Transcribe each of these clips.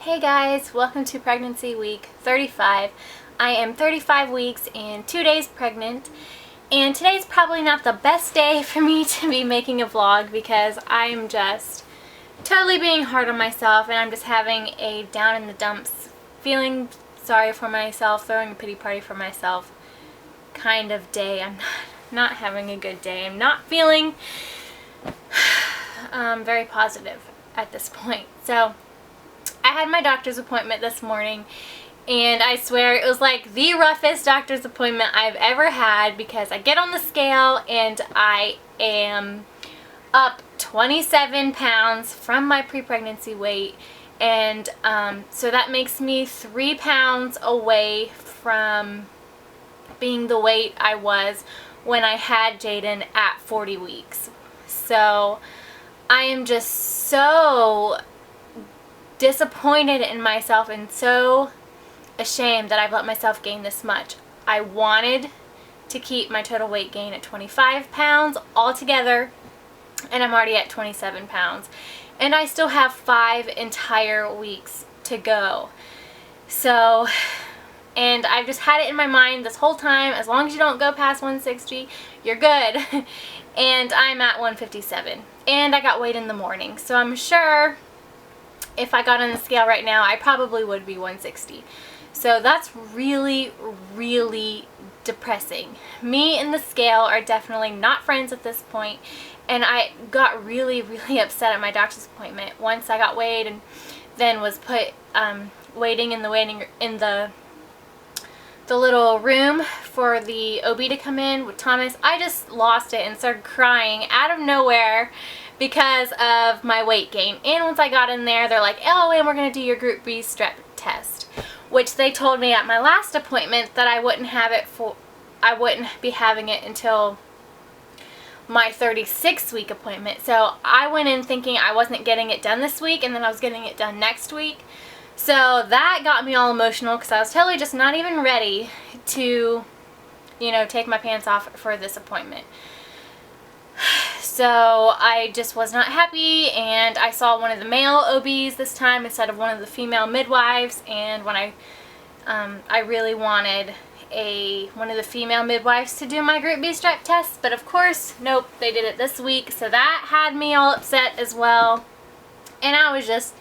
Hey guys, welcome to pregnancy week 35. I am 35 weeks and 2 days pregnant, and today's probably not the best day for me to be making a vlog because I'm just totally being hard on myself and I'm just having a down in the dumps, feeling sorry for myself, throwing a pity party for myself kind of day. I'm not having a good day. I'm not feeling very positive at this point. So I had my doctor's appointment this morning, and I swear it was like the roughest doctor's appointment I've ever had because I get on the scale and I am up 27 pounds from my pre-pregnancy weight, and so that makes me 3 pounds away from being the weight I was when I had Jaden at 40 weeks. So I am just so disappointed in myself and so ashamed that I've let myself gain this much. I wanted to keep my total weight gain at 25 pounds altogether, and I'm already at 27 pounds. And I still have 5 entire weeks to go. So, and I've just had it in my mind this whole time, as long as you don't go past 160, you're good. And I'm at 157. And I got weighed in the morning. So I'm sure if I got on the scale right now, I probably would be 160. So that's really, really depressing. Me and the scale are definitely not friends at this point, and I got really, really upset at my doctor's appointment once I got weighed and then was put waiting in the little room for the OB to come in with Thomas. I just lost it and started crying out of nowhere because of my weight gain. And once I got in there, they're like, oh, and we're going to do your Group B strep test, which they told me at my last appointment that I wouldn't be having it until my 36-week appointment. So I went in thinking I wasn't getting it done this week, and then I was getting it done next week. So that got me all emotional because I was totally just not even ready to, take my pants off for this appointment. So I just was not happy, and I saw one of the male OBs this time instead of one of the female midwives, and when I really wanted one of the female midwives to do my Group B strep test, but of course, nope, they did it this week, so that had me all upset as well, and I was just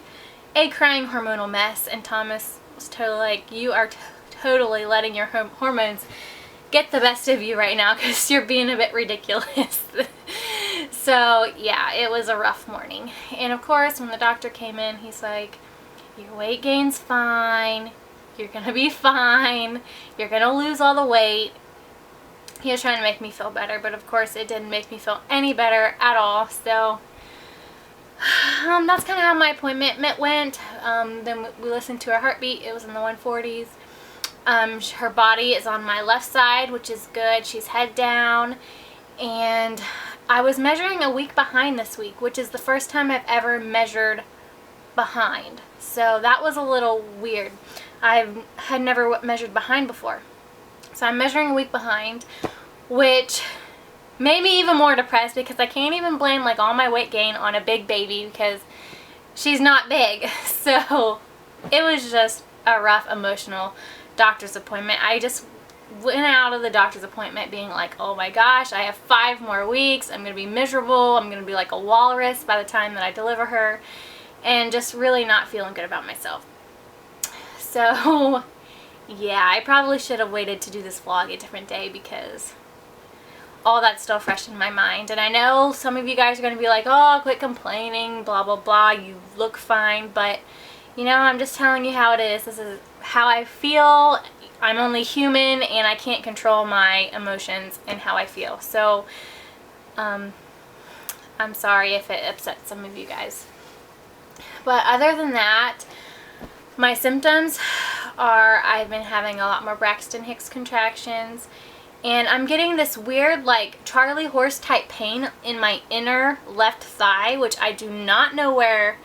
a crying hormonal mess, and Thomas was totally like, you are totally letting your hormones get the best of you right now because you're being a bit ridiculous. So yeah, it was a rough morning. And of course, when the doctor came in, he's like, your weight gain's fine, you're gonna be fine, you're gonna lose all the weight. He was trying to make me feel better, but of course it didn't make me feel any better at all. So that's kind of how my appointment went. Then we listened to her heartbeat. It was in the 140s. Her body is on my left side, which is good. She's head down, and I was measuring a week behind this week, which is the first time I've ever measured behind. So that was a little weird. I had never measured behind before. So I'm measuring a week behind, which made me even more depressed because I can't even blame like all my weight gain on a big baby because she's not big. So it was just a rough emotional doctor's appointment. I just went out of the doctor's appointment being like, oh my gosh, I have 5 more weeks, I'm gonna be miserable, I'm gonna be like a walrus by the time that I deliver her, and just really not feeling good about myself. So yeah, I probably should have waited to do this vlog a different day because all that's still fresh in my mind. And I know some of you guys are going to be like, oh, quit complaining, blah blah blah, you look fine, but I'm just telling you how it is. This is how I feel. I'm only human, and I can't control my emotions and how I feel. So I'm sorry if it upsets some of you guys. But other than that, my symptoms are I've been having a lot more Braxton Hicks contractions, and I'm getting this weird like Charlie horse type pain in my inner left thigh, which I do not know where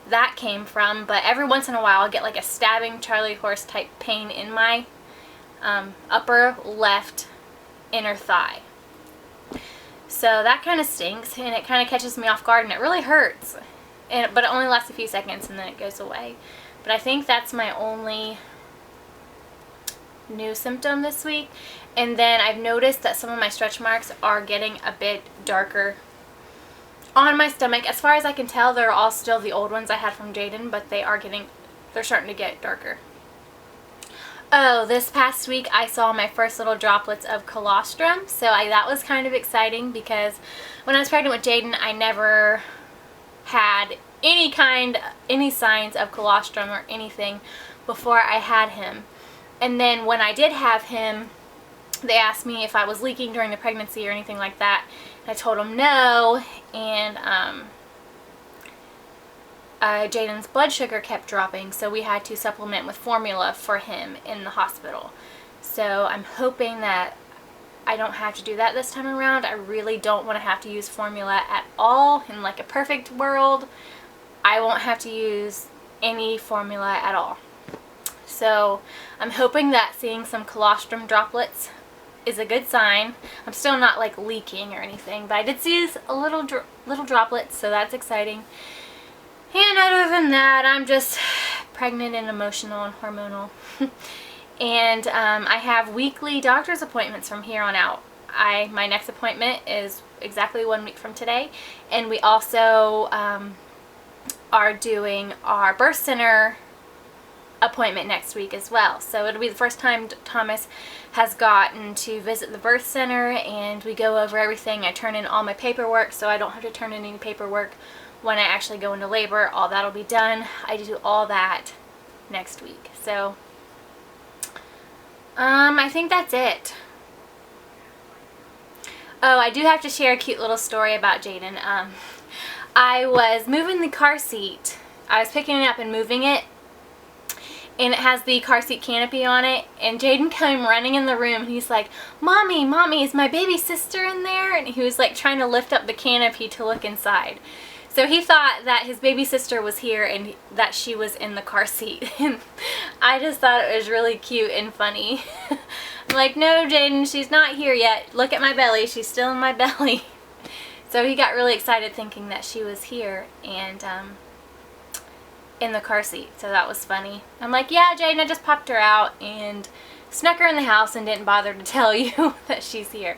that came from, but every once in a while I'll get like a stabbing Charlie horse type pain in my upper left inner thigh. So that kind of stinks, and it kind of catches me off guard, and it really hurts, but it only lasts a few seconds and then it goes away. But I think that's my only new symptom this week. And then I've noticed that some of my stretch marks are getting a bit darker on my stomach. As far as I can tell, they're all still the old ones I had from Jaden, but they're starting to get darker. Oh, this past week I saw my first little droplets of colostrum, so that was kind of exciting because when I was pregnant with Jaden, I never had any signs of colostrum or anything before I had him. And then when I did have him, they asked me if I was leaking during the pregnancy or anything like that. And I told them no, and Jaden's blood sugar kept dropping, so we had to supplement with formula for him in the hospital. So I'm hoping that I don't have to do that this time around. I really don't want to have to use formula at all. In like a perfect world, I won't have to use any formula at all. So I'm hoping that seeing some colostrum droplets is a good sign. I'm still not like leaking or anything, but I did see a little droplets, so that's exciting. And other than that, I'm just pregnant and emotional and hormonal. And I have weekly doctor's appointments from here on out. My next appointment is exactly 1 week from today, and we also are doing our birth center appointment next week as well. So it'll be the first time Thomas has gotten to visit the birth center, and we go over everything. I turn in all my paperwork, so I don't have to turn in any paperwork when I actually go into labor. All that'll be done. I do all that next week. So I think that's it. Oh, I do have to share a cute little story about Jaden. I was moving the car seat. I was picking it up and moving it, and it has the car seat canopy on it, and Jaden came running in the room, and he's like, Mommy, Mommy, is my baby sister in there? And he was like trying to lift up the canopy to look inside. So he thought that his baby sister was here and that she was in the car seat. And I just thought it was really cute and funny. I'm like, no, Jaden, she's not here yet. Look at my belly. She's still in my belly. So he got really excited thinking that she was here and in the car seat. So that was funny. I'm like, yeah, Jaden, I just popped her out and snuck her in the house and didn't bother to tell you that she's here.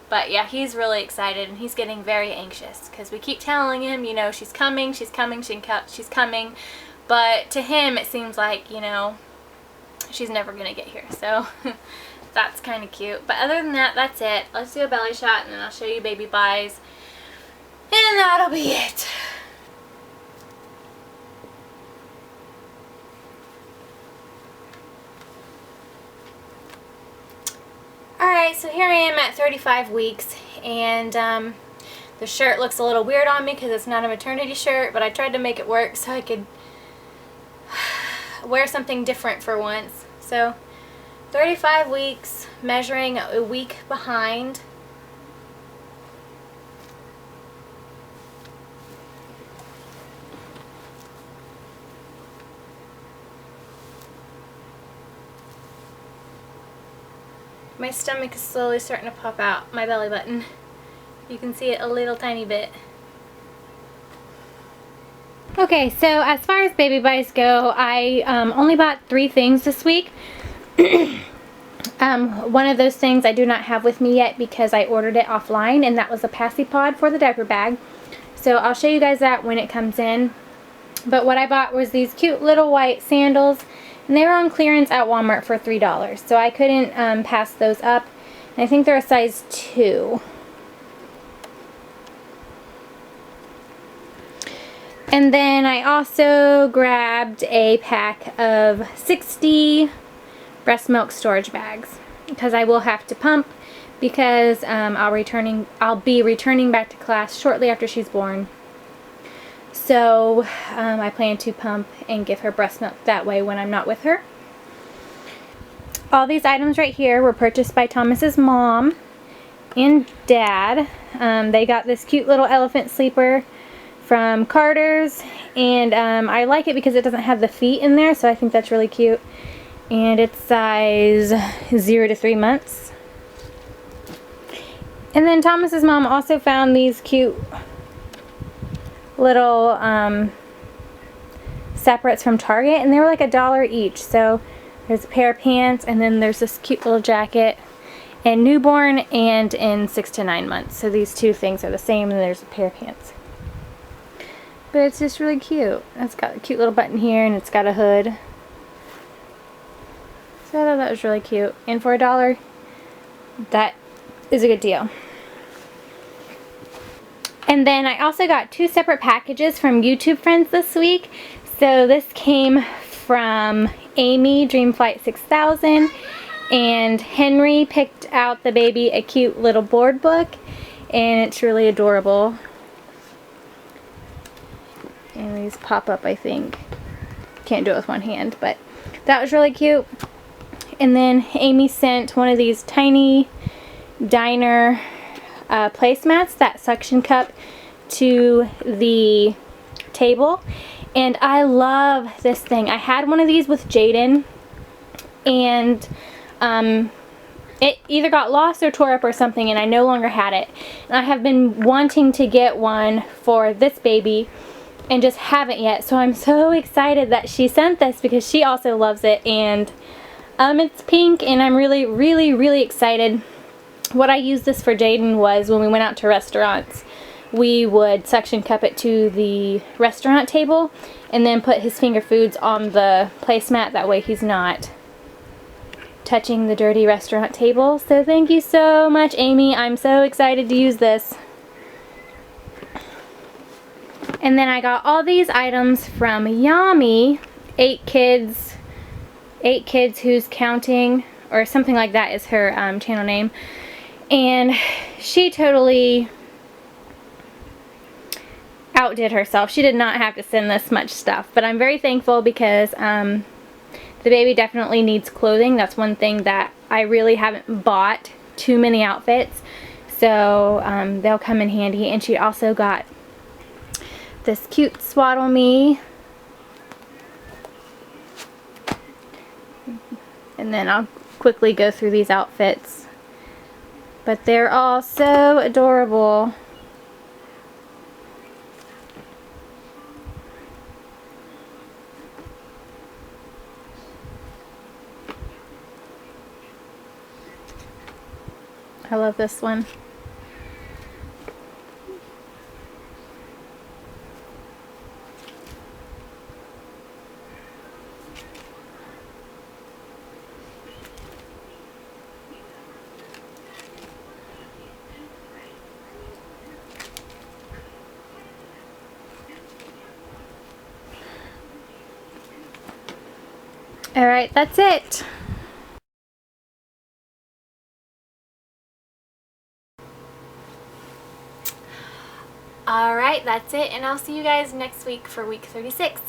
But yeah, he's really excited, and he's getting very anxious because we keep telling him, you know, she's coming, she's coming, she's coming. But to him, it seems like, you know, she's never going to get here. So that's kind of cute. But other than that, that's it. Let's do a belly shot, and then I'll show you baby buys. And that'll be it. Alright, so here I am at 35 weeks, and the shirt looks a little weird on me because it's not a maternity shirt, but I tried to make it work so I could wear something different for once. So 35 weeks, measuring a week behind. My stomach is slowly starting to pop out, my belly button. You can see it a little tiny bit. Okay, so as far as baby buys go, I only bought 3 things this week. One of those things I do not have with me yet because I ordered it offline, and that was a Passy Pod for the diaper bag. So I'll show you guys that when it comes in. But what I bought was these cute little white sandals, and they were on clearance at Walmart for $3. So I couldn't pass those up. And I think they're a size 2. And then I also grabbed a pack of 60 breast milk storage bags because I will have to pump because I'll be returning back to class shortly after she's born. So I plan to pump and give her breast milk that way when I'm not with her. All these items right here were purchased by Thomas's mom and dad. They got this cute little elephant sleeper from Carter's, and I like it because it doesn't have the feet in there, so I think that's really cute. And it's size 0 to 3 months. And then Thomas's mom also found these cute little separates from Target, and they were like $1 each. So there's a pair of pants, and then there's this cute little jacket in newborn and in 6 to 9 months. So these two things are the same, and there's a pair of pants. But it's just really cute. It's got a cute little button here, and it's got a hood. So I thought that was really cute. And for $1, that is a good deal. And then I also got 2 separate packages from YouTube friends this week. So this came from Amy, Dreamflight 6000, and Henry picked out the baby a cute little board book, and it's really adorable. And these pop up, I think. Can't do it with one hand, but that was really cute. And then Amy sent one of these tiny diner placemats, that suction cup, to the table. And I love this thing. I had one of these with Jaden, and it either got lost or tore up or something, and I no longer had it. And I have been wanting to get one for this baby and just haven't yet. So I'm so excited that she sent this because she also loves it. And it's pink, and I'm really, really, really excited. What I used this for Jaden was when we went out to restaurants, we would suction cup it to the restaurant table and then put his finger foods on the placemat. That way he's not touching the dirty restaurant table. So thank you so much, Amy. I'm so excited to use this. And then I got all these items from Yami, 8 Kids Who's Counting, or something like that is her channel name. And she totally outdid herself. She did not have to send this much stuff, but I'm very thankful because the baby definitely needs clothing. That's one thing that I really haven't bought too many outfits, so they'll come in handy. And she also got this cute Swaddle Me, and then I'll quickly go through these outfits, but they're all so adorable. I love this one. Alright, that's it. Alright, that's it, and I'll see you guys next week for week 36.